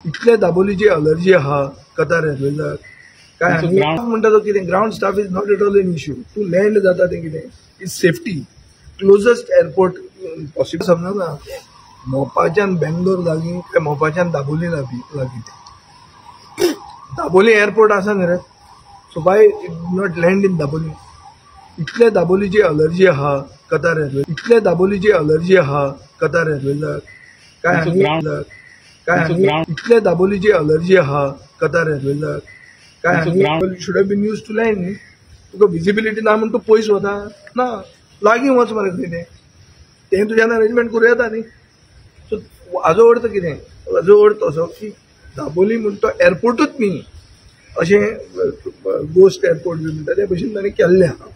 इतले दाबोलीची अलर्जी आहा कतार रेल्वेला काय म्हणटा तो कितें ground staff is not at all an issue to land जाता तें कितें is safety closest airport possible समजना मोपाच्यान बेंगलोर लागीं काय मोपाच्यान दाबोली लागीं तें दाबोली एअरपोर्ट आसा न्ही रे so why not land in Dabolim इतले दाबोलीची अलर्जी आहा कतार रेल्वे इतले दाबोलीची अलर्जी आहा कतार रेल्वेला काय इतले दाबोलीची अलर्जी आहा कतार रेल्वेला काय should have been use to land न्ही तुका विजिबिलिटी ना म्हणून तूं पयस वता ना लागीं वच मरे कितें तें तुज्यान अरेंजमेंट करूं येता न्ही सो हाजो अर्थ कितें हाजो अर्थ असो की दाबोली म्हणटा तो एअरपोर्टूच न्ही अशें गोस्ट एअरपोर्ट बी म्हणटा ते भशेन तांणी केल्लें आहा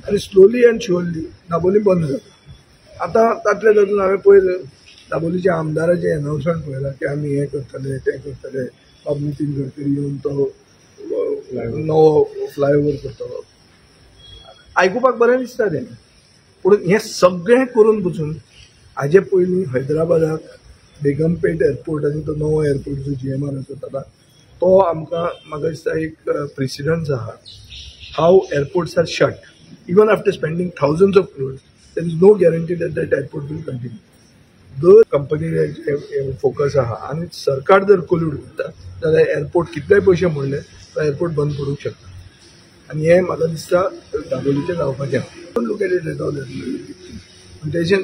आनी स्लोली एंड शुअरली दाबोली बंद जाता आतां तातले तातूंत हांवें पयलें दाबोलीच्या आमदाराचें अनाउन्समेंट पळयलां की आमी हें करतले तें करतले बाब नितीन गडकरी येवन तो नवो फ्लायओव्हर करतलो आयकुपाक बरें दिसता तें पूण हें सगळें करून पसून हाजे पयलीं हैदराबादाक बेगमपेट एअरपोर्ट आनी तो नवो एअरपोर्ट जो GMR जाता तो आमकां म्हाका दिसता एक प्रेसिडंट्स आहा how airports are shut even after spending thousands of crores, there is no guarantee that airport will continue. जर कंपनी फोकस आहा आणि सरकार जर कोल्यूड करता जाल्यार एअरपोर्ट कितलेय पयशे मोडले तो एअरपोर्ट बंद करूंक शकता आणि हे म्हाका दिसता दाबोलीचें जावपाचें look at it at all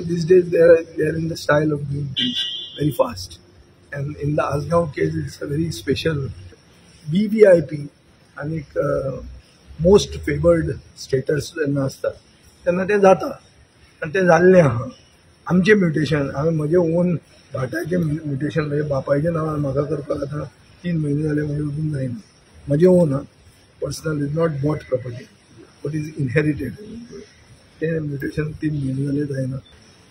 these days they are in the style of doing things very fast and in the Asgaon case it's a very special VVIP आणि मोस्ट फेवर्ड स्टेटस जेन्ना आसता तेन्ना तें जाता आनी तें जाल्लें आहा आमचें म्युटेशन हांवें म्हजें ओन भाटाचें म्युटेशन म्हणजे बापायच्या नांवार म्हाका करपाक आतां 3 म्हयने जाले म्हणजे अजून जायना म्हजें own personal is not bought property but is inherited तें म्युटेशन 3 म्हयने जाले जायना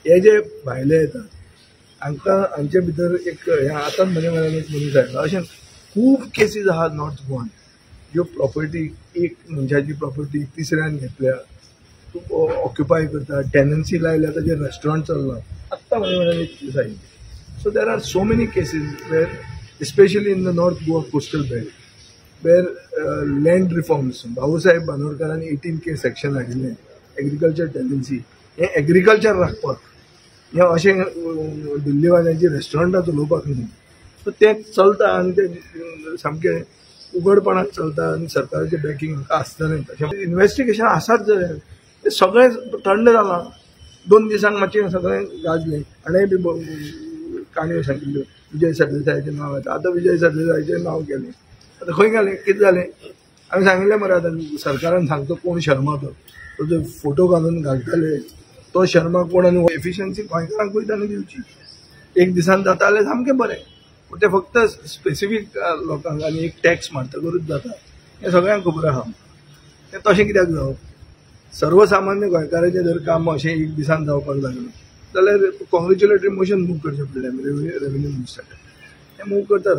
हे जे भायले येतात हांकां हांचे भितर एक हें आतांच म्हजे म्हऱ्यान एक मनीस आयलो अशें खूब केसीस आहा नॉर्थ गोवान ज्यो प्रॉपर्टी एक मनशाची प्रॉपर्टी तिसऱ्यान घेतल्या तूं ऑक्युपाय करता टेनन्सी लायल्या ताजेर रेस्टॉरंट चल्ला आत्तां म्हजे म्हऱ्यान एक केस आयली so there are so many cases where especially in the north Goa coastal belt where land reforms Bhausaheb बांदोडकरांनी 18K सेक्शन हाडिल्लें एग्रीकल्चर टेनन्सी हें एग्रीकल्चर राखपाक हें अशें दिल्लीवाल्यांची रेस्टॉरंटां चलोवपाक न्ही सो तें चलता आनी तें सामकें उघडपणान चलता आनी सरकाराचें बॅकींग हांकां आसतलें तशें इन्व्हेस्टिगेशन आसाच जाल्यार तें सगळें थंड जालां 2 दिसांक मातशें सगळें गाजलें आनी बी काणयो सांगिल्ल्यो विजय सरदेसायाचें नांव येता आतां विजय सरदेसायाचें नांव केलें आतां खंय गेलें कितें जालें हांवें सांगिल्लें मरे आतां सरकारान सांगता कोण शर्मा तो जो फोटो घालून घालताले तो शर्मा कोण आनी एफिशियन्सी गोंयकारांकूय ताणें दिवची एक दिसान जाता जाल्यार सामकें बरें पूण तें फक्त स्पेसिफीक लोकांक आनी एक टॅक्स मारतकूच जाता हें सगळ्यांक खबर आहा तें तशें कित्याक जावप सर्वसामान्य गोंयकाराचें जर काम अशें एक दिसान जावपाक लागलें जाल्यार कॉंग्रेच्युलेटरी मोशन मूव करचें पडलें रेव्हेन्यू मिनिस्टराक हें मूव करतात